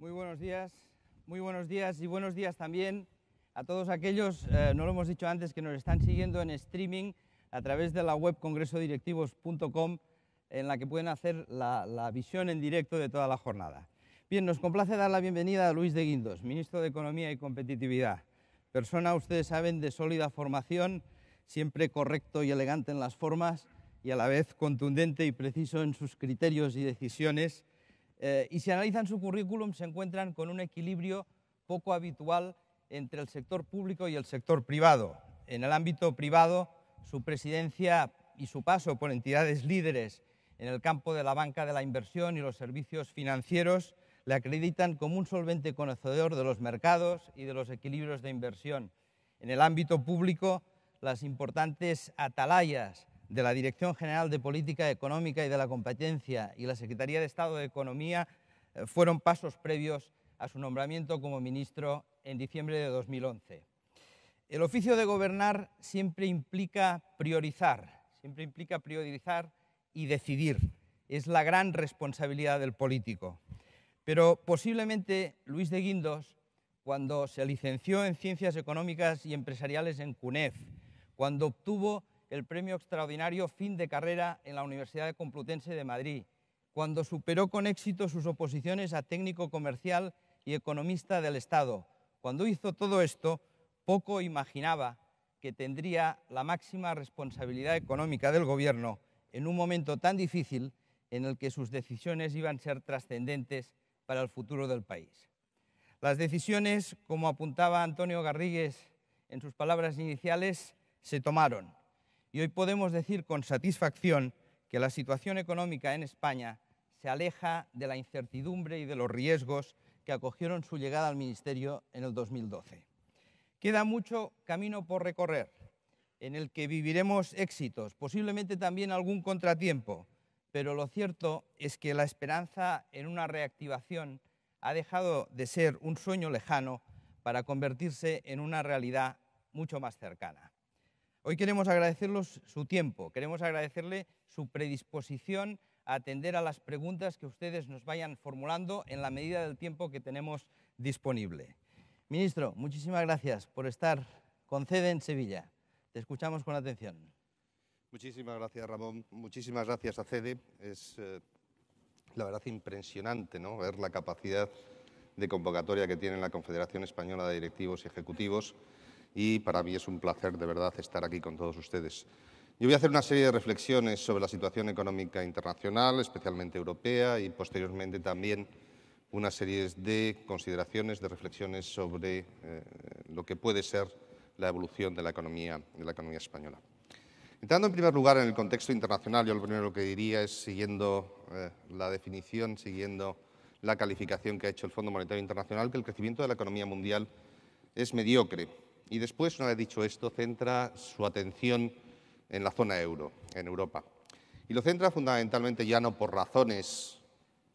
Muy buenos días y buenos días también a todos aquellos, no lo hemos dicho antes, que nos están siguiendo en streaming a través de la web congresodirectivos.com, en la que pueden hacer la visión en directo de toda la jornada. Bien, nos complace dar la bienvenida a Luis de Guindos, ministro de Economía y Competitividad. Persona, ustedes saben, de sólida formación, siempre correcto y elegante en las formas y a la vez contundente y preciso en sus criterios y decisiones. Y si analizan su currículum se encuentran con un equilibrio poco habitual entre el sector público y el sector privado. En el ámbito privado, su presidencia y su paso por entidades líderes en el campo de la banca de la inversión y los servicios financieros le acreditan como un solvente conocedor de los mercados y de los equilibrios de inversión. En el ámbito público, las importantes atalayas de la Dirección General de Política Económica y de la Competencia y la Secretaría de Estado de Economía fueron pasos previos a su nombramiento como ministro en diciembre de 2011. El oficio de gobernar siempre implica priorizar y decidir. Es la gran responsabilidad del político. Pero posiblemente Luis de Guindos, cuando se licenció en Ciencias Económicas y Empresariales en CUNEF, cuando obtuvo el premio extraordinario fin de carrera en la Universidad Complutense de Madrid, cuando superó con éxito sus oposiciones a técnico comercial y economista del Estado. Cuando hizo todo esto, poco imaginaba que tendría la máxima responsabilidad económica del Gobierno en un momento tan difícil en el que sus decisiones iban a ser trascendentes para el futuro del país. Las decisiones, como apuntaba Antonio Garrigues en sus palabras iniciales, se tomaron. Y hoy podemos decir con satisfacción que la situación económica en España se aleja de la incertidumbre y de los riesgos que acogieron su llegada al Ministerio en el 2012. Queda mucho camino por recorrer, en el que viviremos éxitos, posiblemente también algún contratiempo, pero lo cierto es que la esperanza en una reactivación ha dejado de ser un sueño lejano para convertirse en una realidad mucho más cercana. Hoy queremos agradecerles su tiempo, queremos agradecerle su predisposición a atender a las preguntas que ustedes nos vayan formulando en la medida del tiempo que tenemos disponible. Ministro, muchísimas gracias por estar con sede en Sevilla. Te escuchamos con atención. Muchísimas gracias, Ramón. Muchísimas gracias a CEDE. Es la verdad impresionante, ¿no?, ver la capacidad de convocatoria que tiene la Confederación Española de Directivos y Ejecutivos. Y para mí es un placer, de verdad, estar aquí con todos ustedes. Yo voy a hacer una serie de reflexiones sobre la situación económica internacional, especialmente europea, y posteriormente también una serie de consideraciones, de reflexiones sobre lo que puede ser la evolución de la economía española. Entrando en primer lugar en el contexto internacional, yo lo primero que diría es, siguiendo la definición, siguiendo la calificación que ha hecho el Fondo Monetario Internacional, que el crecimiento de la economía mundial es mediocre. Y después, una vez dicho esto, centra su atención en la zona euro, en Europa. Y lo centra fundamentalmente ya no por razones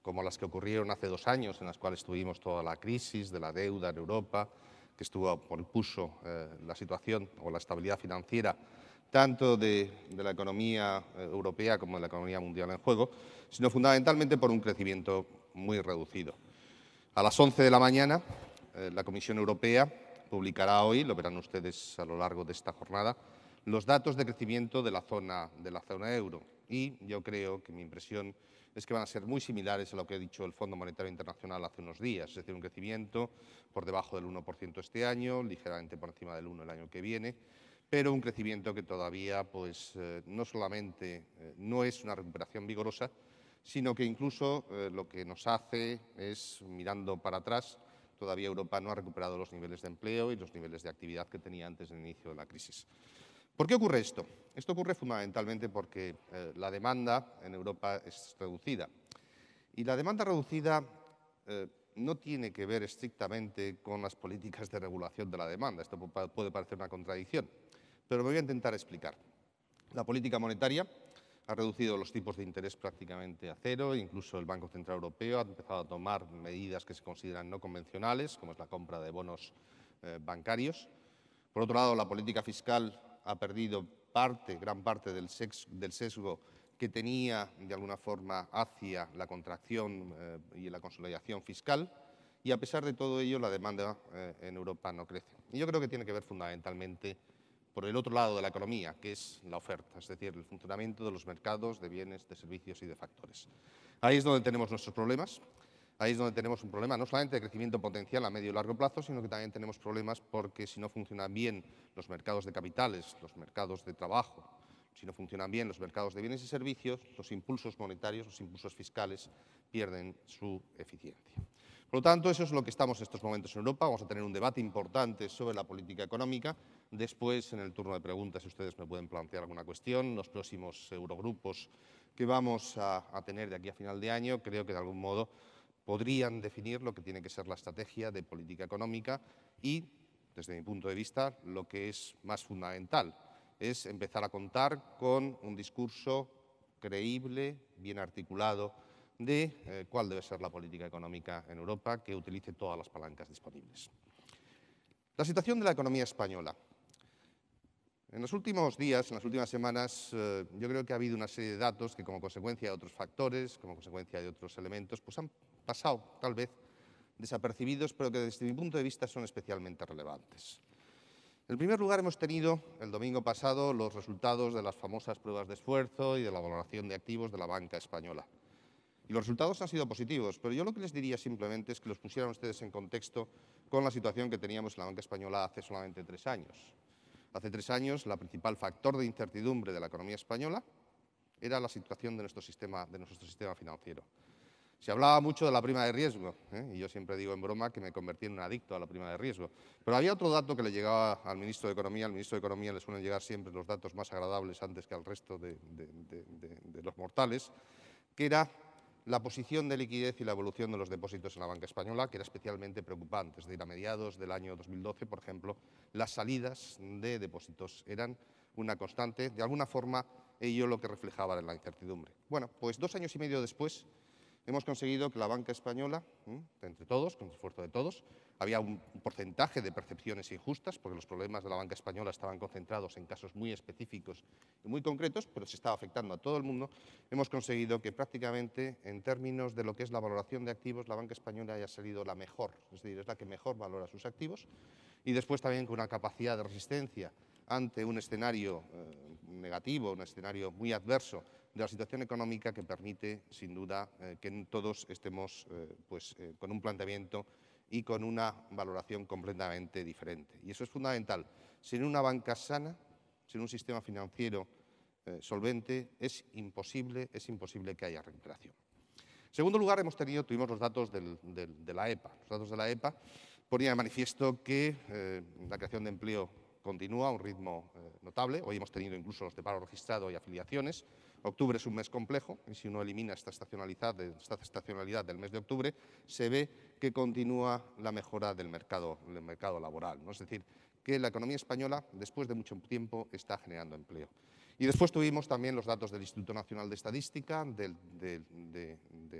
como las que ocurrieron hace 2 años, en las cuales tuvimos toda la crisis de la deuda en Europa, que puso la situación o la estabilidad financiera tanto de la economía europea como de la economía mundial en juego, sino fundamentalmente por un crecimiento muy reducido. A las 11 de la mañana, la Comisión Europea publicará hoy, lo verán ustedes a lo largo de esta jornada, los datos de crecimiento de la zona euro. Y yo creo que mi impresión es que van a ser muy similares a lo que ha dicho el Fondo Monetario Internacional hace unos días, es decir, un crecimiento por debajo del 1% este año, ligeramente por encima del 1% el año que viene, pero un crecimiento que todavía no solamente no es una recuperación vigorosa, sino que incluso lo que nos hace es, mirando para atrás, todavía Europa no ha recuperado los niveles de empleo y los niveles de actividad que tenía antes del inicio de la crisis. ¿Por qué ocurre esto? Esto ocurre fundamentalmente porque la demanda en Europa es reducida. Y la demanda reducida no tiene que ver estrictamente con las políticas de regulación de la demanda. Esto puede parecer una contradicción, pero me voy a intentar explicar. La política monetaria ha reducido los tipos de interés prácticamente a cero, incluso el Banco Central Europeo ha empezado a tomar medidas que se consideran no convencionales, como es la compra de bonos bancarios. Por otro lado, la política fiscal ha perdido gran parte del sesgo que tenía, de alguna forma, hacia la contracción y la consolidación fiscal. y a pesar de todo ello la demanda en Europa no crece. Y yo creo que tiene que ver fundamentalmente por el otro lado de la economía, que es la oferta, es decir, el funcionamiento de los mercados de bienes, de servicios y de factores. Ahí es donde tenemos nuestros problemas. Ahí es donde tenemos un problema no solamente de crecimiento potencial a medio y largo plazo, sino que también tenemos problemas porque si no funcionan bien los mercados de capitales, los mercados de trabajo, si no funcionan bien los mercados de bienes y servicios, los impulsos monetarios, los impulsos fiscales pierden su eficiencia. Por lo tanto, eso es lo que estamos en estos momentos en Europa. Vamos a tener un debate importante sobre la política económica. Después, en el turno de preguntas, si ustedes me pueden plantear alguna cuestión, los próximos eurogrupos que vamos a tener de aquí a final de año, creo que de algún modo podrían definir lo que tiene que ser la estrategia de política económica y, desde mi punto de vista, lo que es más fundamental es empezar a contar con un discurso creíble, bien articulado, de cuál debe ser la política económica en Europa que utilice todas las palancas disponibles. La situación de la economía española. En los últimos días, en las últimas semanas, yo creo que ha habido una serie de datos que, como consecuencia de otros factores, como consecuencia de otros elementos, pues han pasado, tal vez, desapercibidos, pero que desde mi punto de vista son especialmente relevantes. En primer lugar, hemos tenido el domingo pasado los resultados de las famosas pruebas de esfuerzo y de la valoración de activos de la banca española. Y los resultados han sido positivos, pero yo lo que les diría simplemente es que los pusieran ustedes en contexto con la situación que teníamos en la banca española hace solamente 3 años. Hace 3 años, el principal factor de incertidumbre de la economía española era la situación de nuestro sistema financiero. Se hablaba mucho de la prima de riesgo, y yo siempre digo en broma que me convertí en un adicto a la prima de riesgo. Pero había otro dato que le llegaba al ministro de Economía. Al ministro de Economía le suelen llegar siempre los datos más agradables antes que al resto de los mortales, que era la posición de liquidez y la evolución de los depósitos en la banca española, que era especialmente preocupante. Es decir, a mediados del año 2012, por ejemplo, las salidas de depósitos eran una constante. De alguna forma, ello lo que reflejaba era la incertidumbre. Bueno, pues 2 años y medio después, hemos conseguido que la banca española, entre todos, con el esfuerzo de todos, había un porcentaje de percepciones injustas, porque los problemas de la banca española estaban concentrados en casos muy específicos y muy concretos, pero se estaba afectando a todo el mundo. Hemos conseguido que prácticamente, en términos de lo que es la valoración de activos, la banca española haya salido la mejor, es decir, es la que mejor valora sus activos, y después también con una capacidad de resistencia ante un escenario negativo, un escenario muy adverso de la situación económica que permite, sin duda, que todos estemos con un planteamiento y con una valoración completamente diferente. Y eso es fundamental. Sin una banca sana, sin un sistema financiero solvente, es imposible que haya recuperación. En segundo lugar, tuvimos los datos de la EPA. Los datos de la EPA ponían de manifiesto que la creación de empleo continúa a un ritmo notable. Hoy hemos tenido incluso los de paro registrado y afiliaciones. Octubre es un mes complejo y si uno elimina esta estacionalidad del mes de octubre, se ve que continúa la mejora del mercado laboral, ¿no? Es decir, que la economía española, después de mucho tiempo, está generando empleo. Y después tuvimos también los datos del Instituto Nacional de Estadística, de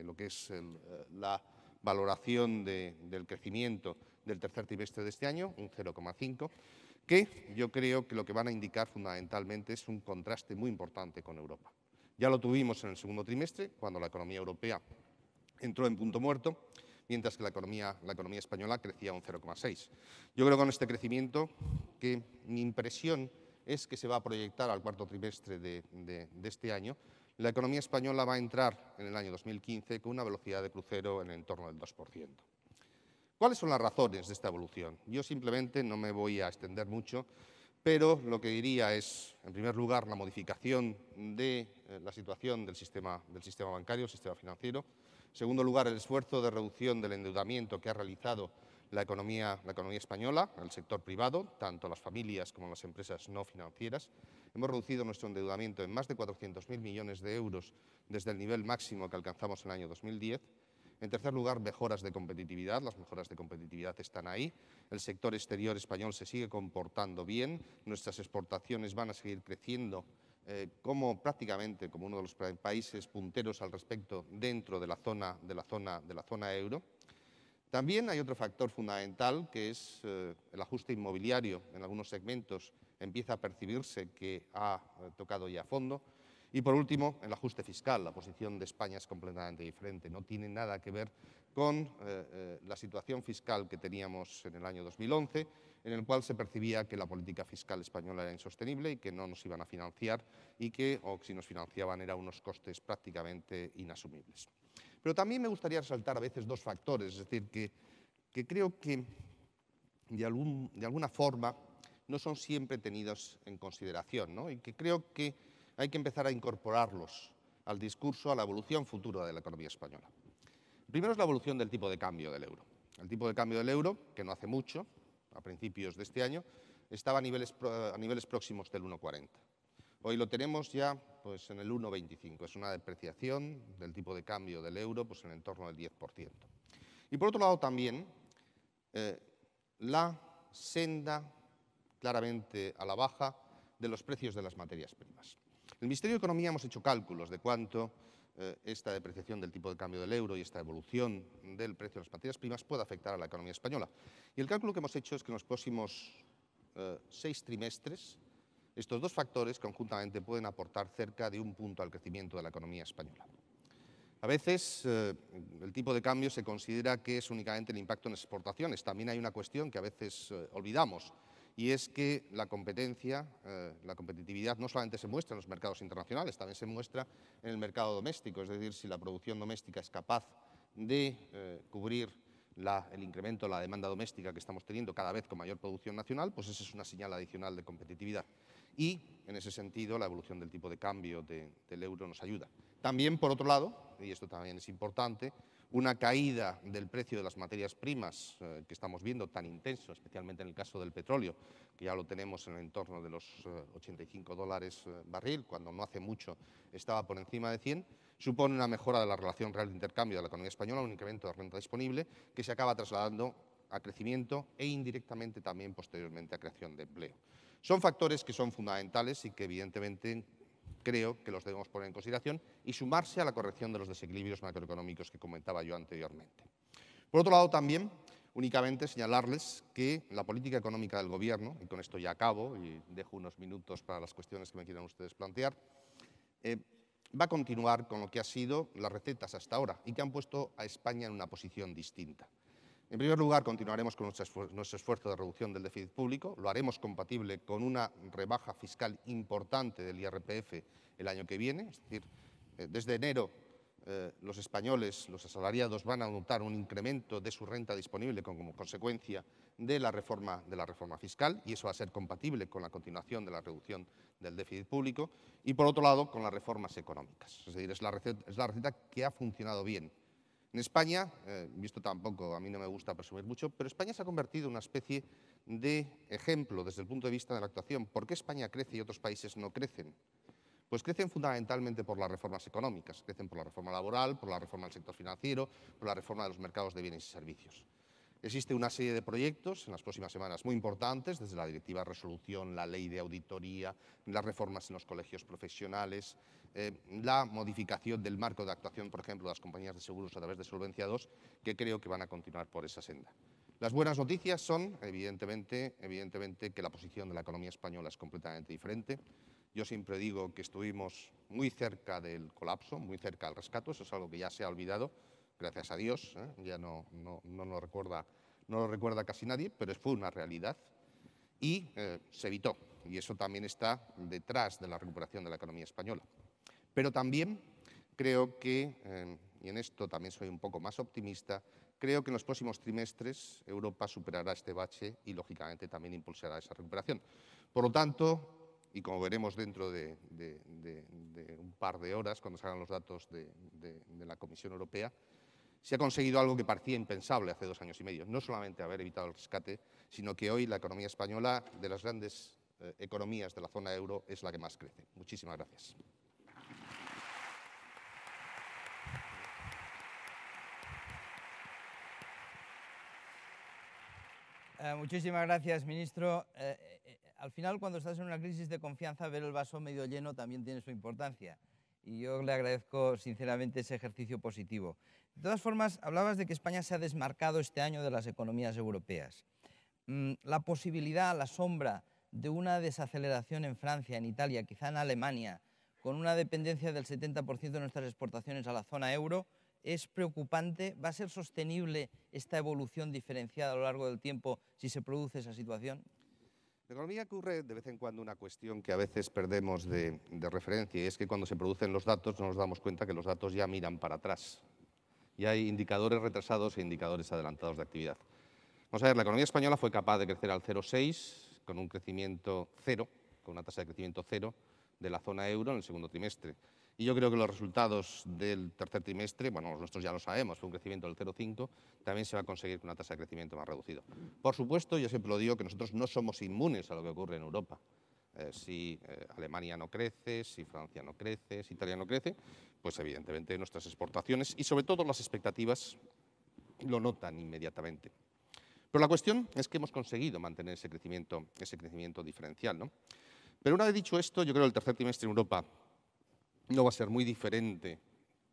lo que es la valoración del crecimiento del tercer trimestre de este año, un 0,5, que yo creo que lo que van a indicar fundamentalmente es un contraste muy importante con Europa. Ya lo tuvimos en el segundo trimestre, cuando la economía europea entró en punto muerto, mientras que la economía española crecía un 0,6. Yo creo que con este crecimiento, que mi impresión es que se va a proyectar al cuarto trimestre de este año, la economía española va a entrar en el año 2015 con una velocidad de crucero en el entorno del 2%. ¿Cuáles son las razones de esta evolución? Yo simplemente no me voy a extender mucho, pero lo que diría es, en primer lugar, la modificación de la situación del sistema bancario, el sistema financiero. En segundo lugar, el esfuerzo de reducción del endeudamiento que ha realizado la economía española, el sector privado, tanto las familias como las empresas no financieras. Hemos reducido nuestro endeudamiento en más de 400.000 millones de euros desde el nivel máximo que alcanzamos en el año 2010. En tercer lugar, mejoras de competitividad. Las mejoras de competitividad están ahí. El sector exterior español se sigue comportando bien. Nuestras exportaciones van a seguir creciendo prácticamente como uno de los países punteros al respecto dentro de la zona euro. También hay otro factor fundamental, que es el ajuste inmobiliario. En algunos segmentos empieza a percibirse que ha tocado ya fondo. Y por último, el ajuste fiscal. La posición de España es completamente diferente. No tiene nada que ver con la situación fiscal que teníamos en el año 2011, en el cual se percibía que la política fiscal española era insostenible y que no nos iban a financiar y que, o si nos financiaban, eran unos costes prácticamente inasumibles. Pero también me gustaría resaltar a veces dos factores, es decir, que creo que de alguna forma no son siempre tenidos en consideración, ¿no? Y que creo que hay que empezar a incorporarlos al discurso, a la evolución futura de la economía española. Primero es la evolución del tipo de cambio del euro. El tipo de cambio del euro, que no hace mucho, a principios de este año, estaba a niveles próximos del 1,40. Hoy lo tenemos ya pues, en el 1,25. Es una depreciación del tipo de cambio del euro pues, en el entorno del 10%. Y por otro lado también la senda claramente a la baja de los precios de las materias primas. En el Ministerio de Economía hemos hecho cálculos de cuánto esta depreciación del tipo de cambio del euro y esta evolución del precio de las materias primas puede afectar a la economía española. Y el cálculo que hemos hecho es que en los próximos 6 trimestres estos dos factores conjuntamente pueden aportar cerca de 1 punto al crecimiento de la economía española. A veces el tipo de cambio se considera que es únicamente el impacto en las exportaciones. También hay una cuestión que a veces olvidamos, y es que la competencia, la competitividad no solamente se muestra en los mercados internacionales, también se muestra en el mercado doméstico. Es decir, si la producción doméstica es capaz de cubrir el incremento de la demanda doméstica que estamos teniendo cada vez con mayor producción nacional, pues esa es una señal adicional de competitividad. Y, en ese sentido, la evolución del tipo de cambio del euro nos ayuda. También, por otro lado, y esto también es importante, una caída del precio de las materias primas que estamos viendo tan intenso, especialmente en el caso del petróleo, que ya lo tenemos en el entorno de los $85 barril, cuando no hace mucho estaba por encima de 100, supone una mejora de la relación real de intercambio de la economía española, un incremento de renta disponible que se acaba trasladando a crecimiento e indirectamente también posteriormente a creación de empleo. Son factores que son fundamentales y que evidentemente creo que los debemos poner en consideración y sumarse a la corrección de los desequilibrios macroeconómicos que comentaba yo anteriormente. Por otro lado, también únicamente señalarles que la política económica del Gobierno, y con esto ya acabo y dejo unos minutos para las cuestiones que me quieran ustedes plantear, va a continuar con lo que han sido las recetas hasta ahora y que han puesto a España en una posición distinta. En primer lugar, continuaremos con nuestro esfuerzo de reducción del déficit público, lo haremos compatible con una rebaja fiscal importante del IRPF el año que viene, es decir, desde enero los españoles, los asalariados, van a notar un incremento de su renta disponible como consecuencia de la reforma fiscal, y eso va a ser compatible con la continuación de la reducción del déficit público, y por otro lado con las reformas económicas. Es decir, es la receta que ha funcionado bien. En España, y esto tampoco a mí no me gusta presumir mucho, pero España se ha convertido en una especie de ejemplo desde el punto de vista de la actuación. ¿Por qué España crece y otros países no crecen? Pues crecen fundamentalmente por las reformas económicas, crecen por la reforma laboral, por la reforma del sector financiero, por la reforma de los mercados de bienes y servicios. Existe una serie de proyectos en las próximas semanas muy importantes, desde la Directiva de Resolución, la Ley de Auditoría, las reformas en los colegios profesionales, la modificación del marco de actuación, por ejemplo, de las compañías de seguros a través de Solvencia II, que creo que van a continuar por esa senda. Las buenas noticias son, evidentemente, que la posición de la economía española es completamente diferente. Yo siempre digo que estuvimos muy cerca del colapso, muy cerca del rescate, eso es algo que ya se ha olvidado, gracias a Dios, ya no lo recuerda casi nadie, pero fue una realidad y se evitó, y eso también está detrás de la recuperación de la economía española. Pero también creo que, y en esto también soy un poco más optimista, creo que en los próximos trimestres Europa superará este bache y, lógicamente, también impulsará esa recuperación. Por lo tanto, y como veremos dentro de un par de horas, cuando salgan los datos de la Comisión Europea, se ha conseguido algo que parecía impensable hace 2 años y medio. No solamente haber evitado el rescate, sino que hoy la economía española, de las grandes economías de la zona euro, es la que más crece. Muchísimas gracias. Muchísimas gracias, ministro. Al final, cuando estás en una crisis de confianza, ver el vaso medio lleno también tiene su importancia. Y yo le agradezco sinceramente ese ejercicio positivo. De todas formas, hablabas de que España se ha desmarcado este año de las economías europeas. La posibilidad, la sombra de una desaceleración en Francia, en Italia, quizá en Alemania, con una dependencia del 70% de nuestras exportaciones a la zona euro, es preocupante. ¿Va a ser sostenible esta evolución diferenciada a lo largo del tiempo si se produce esa situación? En economía ocurre de vez en cuando una cuestión que a veces perdemos de referencia, y es que cuando se producen los datos no nos damos cuenta que los datos ya miran para atrás. Y hay indicadores retrasados e indicadores adelantados de actividad. Vamos a ver, la economía española fue capaz de crecer al 0,6 con un crecimiento cero, con una tasa de crecimiento cero de la zona euro en el segundo trimestre. Y yo creo que los resultados del tercer trimestre, bueno, los nuestros ya lo sabemos, fue un crecimiento del 0,5, también se va a conseguir con una tasa de crecimiento más reducido. Por supuesto, yo siempre lo digo, que nosotros no somos inmunes a lo que ocurre en Europa. Si Alemania no crece, si Francia no crece, si Italia no crece, pues evidentemente nuestras exportaciones y sobre todo las expectativas lo notan inmediatamente. Pero la cuestión es que hemos conseguido mantener ese crecimiento diferencial, ¿no? Pero una vez dicho esto, yo creo que el tercer trimestre en Europa no va a ser muy diferente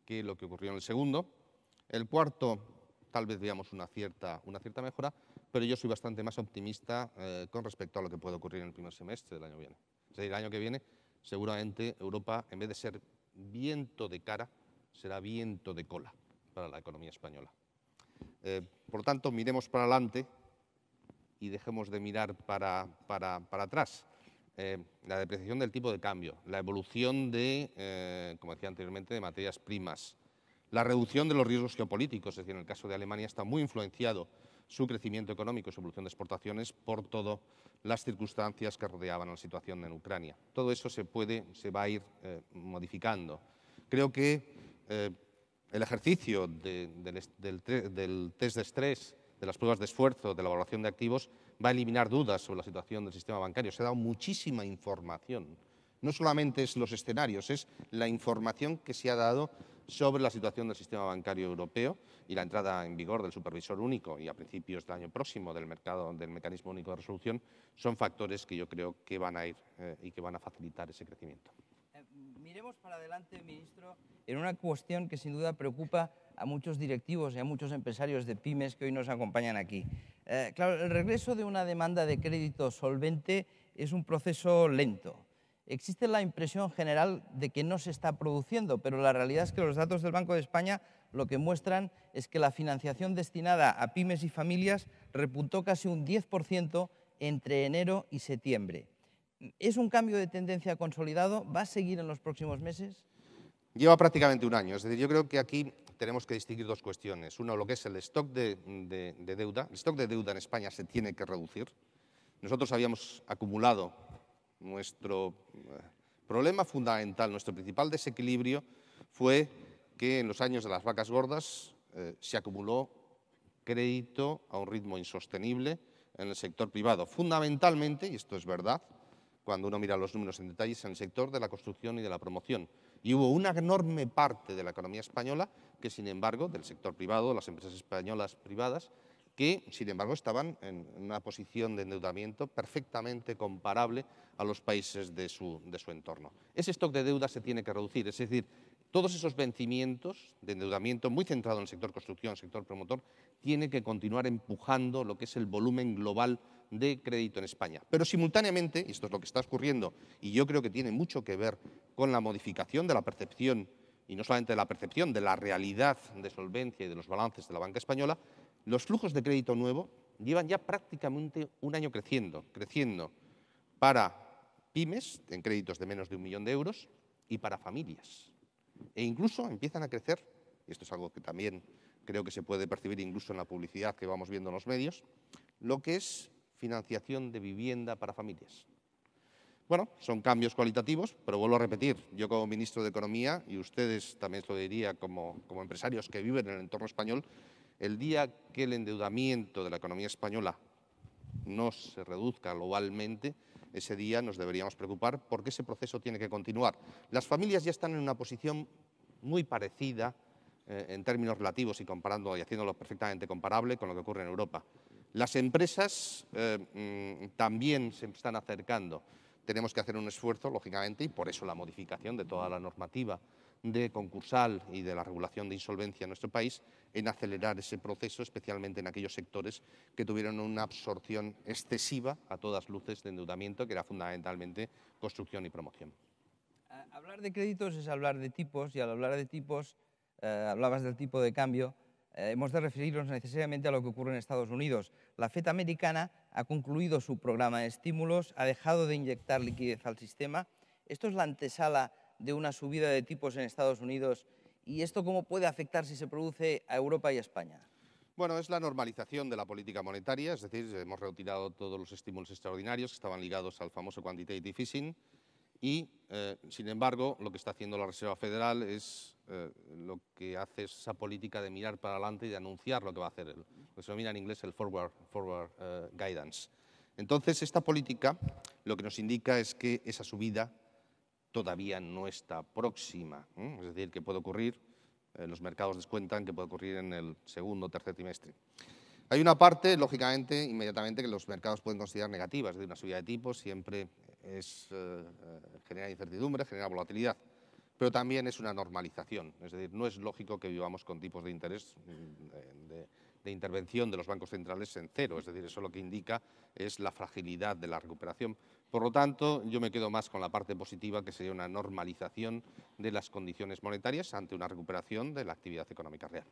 que lo que ocurrió en el segundo. El cuarto, tal vez veamos una cierta mejora, pero yo soy bastante más optimista con respecto a lo que puede ocurrir en el primer semestre del año que viene. Es decir, el año que viene, seguramente Europa, en vez de ser viento de cara, será viento de cola para la economía española. Por lo tanto, miremos para adelante y dejemos de mirar para atrás. La depreciación del tipo de cambio, la evolución de, como decía anteriormente, de materias primas, la reducción de los riesgos geopolíticos, es decir, en el caso de Alemania está muy influenciado su crecimiento económico y su evolución de exportaciones por todas las circunstancias que rodeaban la situación en Ucrania. Todo eso se va a ir modificando. Creo que el ejercicio del test de estrés, de las pruebas de esfuerzo, de la valoración de activos, va a eliminar dudas sobre la situación del sistema bancario. Se ha dado muchísima información. No solamente es los escenarios, es la información que se ha dado sobre la situación del sistema bancario europeo y la entrada en vigor del supervisor único y a principios del año próximo del mecanismo único de resolución son factores que yo creo que van a ir y que van a facilitar ese crecimiento. Miremos para adelante, ministro, en una cuestión que sin duda preocupa a muchos directivos y a muchos empresarios de pymes que hoy nos acompañan aquí. Claro, el regreso de una demanda de crédito solvente es un proceso lento. Existe la impresión general de que no se está produciendo, pero la realidad es que los datos del Banco de España lo que muestran es que la financiación destinada a pymes y familias repuntó casi un 10% entre enero y septiembre. ¿Es un cambio de tendencia consolidado? ¿Va a seguir en los próximos meses? Lleva prácticamente un año. Es decir, yo creo que aquí tenemos que distinguir dos cuestiones. Uno, lo que es el stock de deuda. El stock de deuda en España se tiene que reducir. Nosotros habíamos acumulado nuestro problema fundamental, nuestro principal desequilibrio fue que en los años de las vacas gordas se acumuló crédito a un ritmo insostenible en el sector privado. Fundamentalmente, y esto es verdad, cuando uno mira los números en detalles, en el sector de la construcción y de la promoción. Y hubo una enorme parte de la economía española que, sin embargo, del sector privado, las empresas españolas privadas, que, sin embargo, estaban en una posición de endeudamiento perfectamente comparable a los países de su entorno. Ese stock de deuda se tiene que reducir, es decir, todos esos vencimientos de endeudamiento muy centrado en el sector construcción, el sector promotor, tiene que continuar empujando lo que es el volumen global de crédito en España. Pero simultáneamente, y esto es lo que está ocurriendo, y yo creo que tiene mucho que ver con la modificación de la percepción, y no solamente de la percepción, de la realidad de solvencia y de los balances de la banca española, los flujos de crédito nuevo llevan ya prácticamente un año creciendo para pymes, en créditos de menos de 1 millón de euros, y para familias. E incluso empiezan a crecer, y esto es algo que también creo que se puede percibir incluso en la publicidad que vamos viendo en los medios, lo que es financiación de vivienda para familias. Bueno, son cambios cualitativos, pero vuelvo a repetir, yo como ministro de Economía, y ustedes también lo diría como empresarios que viven en el entorno español, el día que el endeudamiento de la economía española no se reduzca globalmente, ese día nos deberíamos preocupar porque ese proceso tiene que continuar. Las familias ya están en una posición muy parecida en términos relativos y comparando y haciéndolo perfectamente comparable con lo que ocurre en Europa. Las empresas también se están acercando. Tenemos que hacer un esfuerzo, lógicamente, y por eso la modificación de toda la normativa de concursal y de la regulación de insolvencia en nuestro país, en acelerar ese proceso, especialmente en aquellos sectores que tuvieron una absorción excesiva a todas luces de endeudamiento, que era fundamentalmente construcción y promoción. Hablar de créditos es hablar de tipos, y al hablar de tipos, hablabas del tipo de cambio, hemos de referirnos necesariamente a lo que ocurre en Estados Unidos. La FED americana ha concluido su programa de estímulos, ha dejado de inyectar liquidez al sistema. Esto es la antesala de una subida de tipos en Estados Unidos. ¿Y esto cómo puede afectar, si se produce, a Europa y a España? Bueno, es la normalización de la política monetaria, es decir, hemos retirado todos los estímulos extraordinarios que estaban ligados al famoso quantitative easing y, sin embargo, lo que está haciendo la Reserva Federal es lo que hace esa política de mirar para adelante y de anunciar lo que va a hacer, lo que se denomina en inglés el forward guidance. Entonces, esta política lo que nos indica es que esa subida todavía no está próxima, es decir, que puede ocurrir. Los mercados descuentan que puede ocurrir en el segundo o tercer trimestre. Hay una parte, lógicamente, inmediatamente que los mercados pueden considerar negativa, es decir, una subida de tipos siempre genera incertidumbre, genera volatilidad, pero también es una normalización, es decir, no es lógico que vivamos con tipos de interés de intervención de los bancos centrales en cero, es decir, eso lo que indica es la fragilidad de la recuperación. Por lo tanto, yo me quedo más con la parte positiva, que sería una normalización de las condiciones monetarias ante una recuperación de la actividad económica real.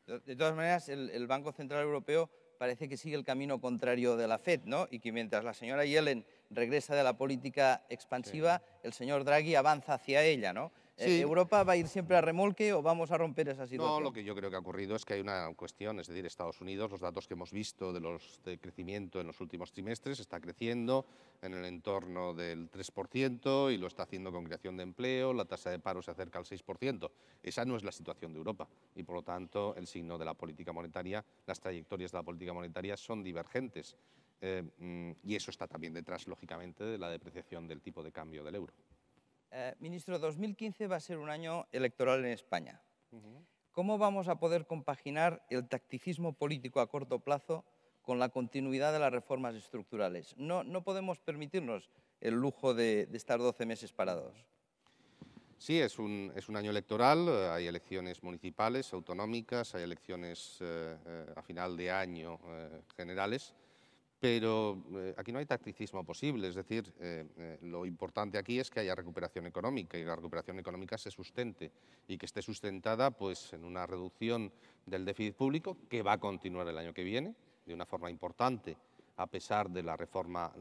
De todas maneras, el Banco Central Europeo parece que sigue el camino contrario de la FED, ¿no? Y que mientras la señora Yellen regresa de la política expansiva, el señor Draghi avanza hacia ella, ¿no? Sí. ¿Europa va a ir siempre a remolque o vamos a romper esa situación? No, lo que yo creo que ha ocurrido es que hay una cuestión, es decir, Estados Unidos, los datos que hemos visto de crecimiento en los últimos trimestres, está creciendo en el entorno del 3% y lo está haciendo con creación de empleo, la tasa de paro se acerca al 6%. Esa no es la situación de Europa y, por lo tanto, el signo de la política monetaria, las trayectorias de la política monetaria son divergentes y eso está también detrás, lógicamente, de la depreciación del tipo de cambio del euro. Ministro, 2015 va a ser un año electoral en España. ¿Cómo vamos a poder compaginar el tacticismo político a corto plazo con la continuidad de las reformas estructurales? No podemos permitirnos el lujo de estar 12 meses parados. Sí, es un año electoral, hay elecciones municipales, autonómicas, hay elecciones a final de año generales, pero aquí no hay tacticismo posible, es decir, lo importante aquí es que haya recuperación económica y la recuperación económica se sustente y que esté sustentada pues, en una reducción del déficit público que va a continuar el año que viene de una forma importante a pesar de la reforma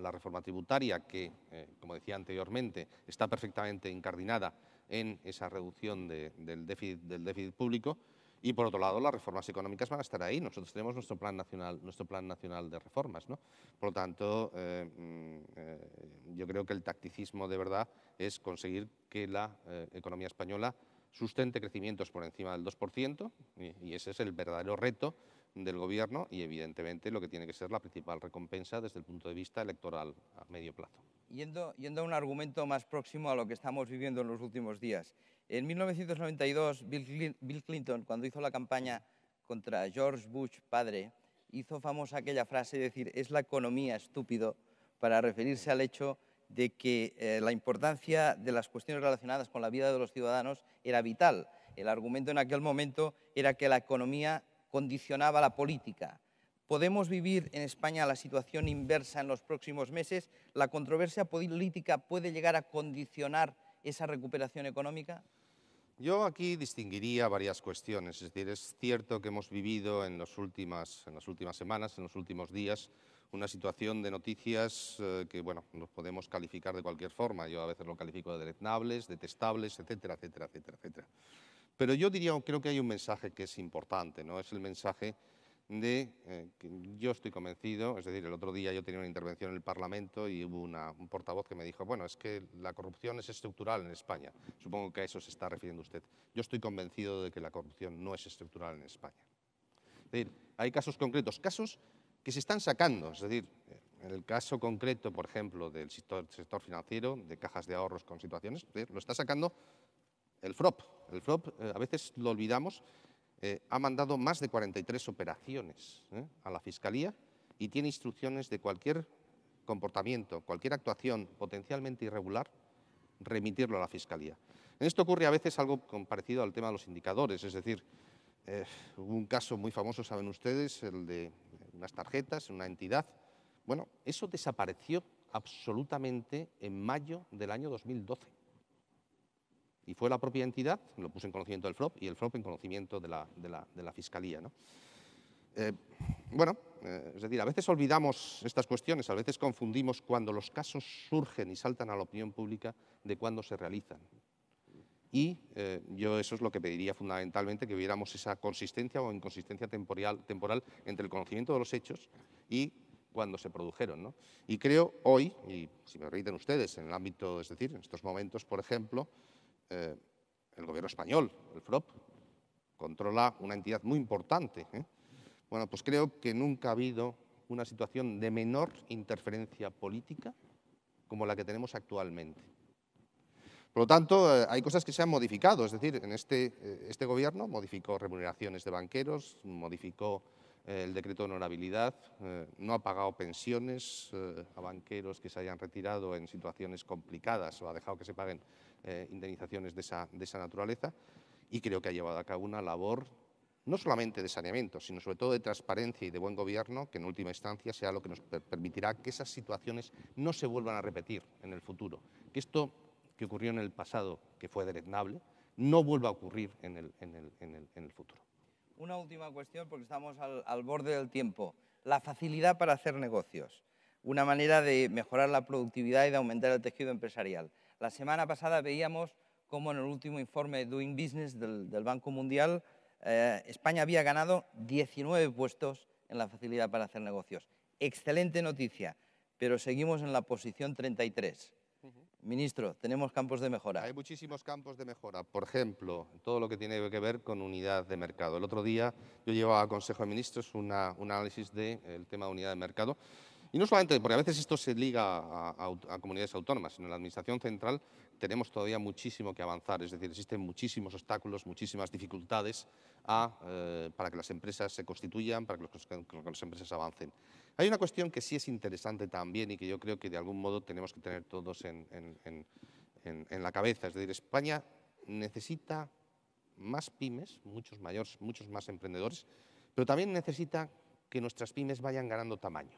tributaria que, como decía anteriormente, está perfectamente incardinada en esa reducción del déficit público. Y, por otro lado, las reformas económicas van a estar ahí. Nosotros tenemos nuestro plan nacional de reformas, ¿no? Por lo tanto, yo creo que el tacticismo de verdad es conseguir que la economía española sustente crecimientos por encima del 2%, y ese es el verdadero reto del Gobierno y, evidentemente, lo que tiene que ser la principal recompensa desde el punto de vista electoral a medio plazo. Yendo a un argumento más próximo a lo que estamos viviendo en los últimos días. En 1992, Bill Clinton, cuando hizo la campaña contra George Bush padre, hizo famosa aquella frase de decir, es la economía, estúpido, para referirse al hecho de que la importancia de las cuestiones relacionadas con la vida de los ciudadanos era vital. El argumento en aquel momento era que la economía condicionaba la política. ¿Podemos vivir en España la situación inversa en los próximos meses? ¿La controversia política puede llegar a condicionar esa recuperación económica? Yo aquí distinguiría varias cuestiones. Es decir, es cierto que hemos vivido en las últimas semanas, en los últimos días, una situación de noticias que, bueno, nos podemos calificar de cualquier forma. Yo a veces lo califico de deleznables, detestables, etcétera, etcétera, etcétera, etcétera. Pero yo creo que hay un mensaje que es importante, ¿no? Es el mensaje de que yo estoy convencido, es decir, el otro día yo tenía una intervención en el Parlamento y hubo un portavoz que me dijo, bueno, es que la corrupción es estructural en España. Supongo que a eso se está refiriendo usted. Yo estoy convencido de que la corrupción no es estructural en España. Es decir, hay casos concretos, casos que se están sacando, es decir, en el caso concreto, por ejemplo, del sector financiero, de cajas de ahorros con situaciones, lo está sacando el FROP. El FROP, a veces lo olvidamos, ha mandado más de 43 operaciones a la Fiscalía y tiene instrucciones de cualquier comportamiento, cualquier actuación potencialmente irregular, remitirlo a la Fiscalía. En esto ocurre a veces algo parecido al tema de los indicadores, es decir, hubo un caso muy famoso, saben ustedes, el de unas tarjetas en una entidad. Bueno, eso desapareció absolutamente en mayo del año 2012. Y fue la propia entidad, lo puso en conocimiento del FROP y el FROP en conocimiento de la Fiscalía, ¿no? Es decir, a veces olvidamos estas cuestiones, a veces confundimos cuando los casos surgen y saltan a la opinión pública de cuándo se realizan. Y yo eso es lo que pediría fundamentalmente, que viéramos esa consistencia o inconsistencia temporal entre el conocimiento de los hechos y cuando se produjeron, ¿no? Y creo hoy, y si me permiten ustedes, en el ámbito, es decir, en estos momentos, por ejemplo, el gobierno español, el FROP, controla una entidad muy importante, ¿eh? Bueno, pues creo que nunca ha habido una situación de menor interferencia política como la que tenemos actualmente. Por lo tanto, hay cosas que se han modificado, es decir, en este gobierno modificó remuneraciones de banqueros, modificó el decreto de honorabilidad, no ha pagado pensiones a banqueros que se hayan retirado en situaciones complicadas o ha dejado que se paguen indemnizaciones de esa naturaleza, y creo que ha llevado a cabo una labor no solamente de saneamiento, sino sobre todo de transparencia y de buen gobierno, que en última instancia sea lo que nos permitirá que esas situaciones no se vuelvan a repetir en el futuro, que esto que ocurrió en el pasado, que fue deleznable, no vuelva a ocurrir en el futuro. Una última cuestión, porque estamos al borde del tiempo. La facilidad para hacer negocios, una manera de mejorar la productividad y de aumentar el tejido empresarial. La semana pasada veíamos cómo en el último informe Doing Business del Banco Mundial, España había ganado 19 puestos en la facilidad para hacer negocios. Excelente noticia, pero seguimos en la posición 33. Ministro, tenemos campos de mejora. Hay muchísimos campos de mejora. Por ejemplo, todo lo que tiene que ver con unidad de mercado. El otro día yo llevaba al Consejo de Ministros un análisis del tema de unidad de mercado. Y no solamente, porque a veces esto se liga a comunidades autónomas, sino en la Administración central tenemos todavía muchísimo que avanzar. Es decir, existen muchísimos obstáculos, muchísimas dificultades para que las empresas se constituyan, para que las empresas avancen. Hay una cuestión que sí es interesante también y que yo creo que de algún modo tenemos que tener todos en la cabeza. Es decir, España necesita más pymes, muchos más emprendedores, pero también necesita que nuestras pymes vayan ganando tamaño.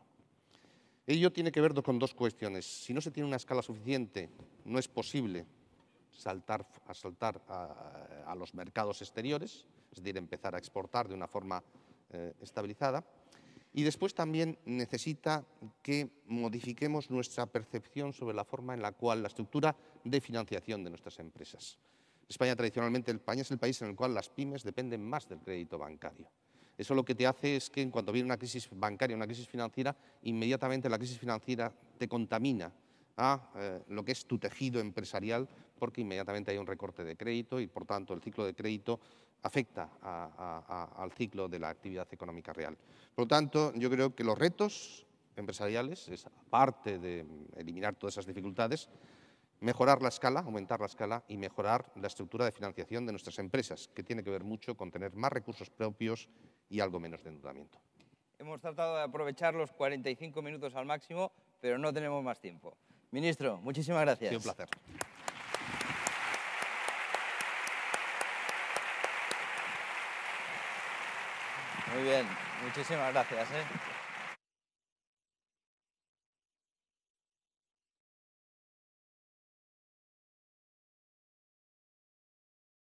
Ello tiene que ver con dos cuestiones. Si no se tiene una escala suficiente, no es posible saltar a los mercados exteriores, es decir, empezar a exportar de una forma estabilizada. Y después también necesita que modifiquemos nuestra percepción sobre la forma en la cual la estructura de financiación de nuestras empresas. España tradicionalmente es el país en el cual las pymes dependen más del crédito bancario. Eso lo que te hace es que cuando viene una crisis bancaria, una crisis financiera, inmediatamente la crisis financiera te contamina a lo que es tu tejido empresarial, porque inmediatamente hay un recorte de crédito y, por tanto, el ciclo de crédito afecta al ciclo de la actividad económica real. Por lo tanto, yo creo que los retos empresariales, es aparte de eliminar todas esas dificultades, mejorar la escala, aumentar la escala y mejorar la estructura de financiación de nuestras empresas, que tiene que ver mucho con tener más recursos propios y algo menos de endeudamiento. Hemos tratado de aprovechar los 45 minutos al máximo, pero no tenemos más tiempo. Ministro, muchísimas gracias. Ha sido un placer. Muy bien, muchísimas gracias.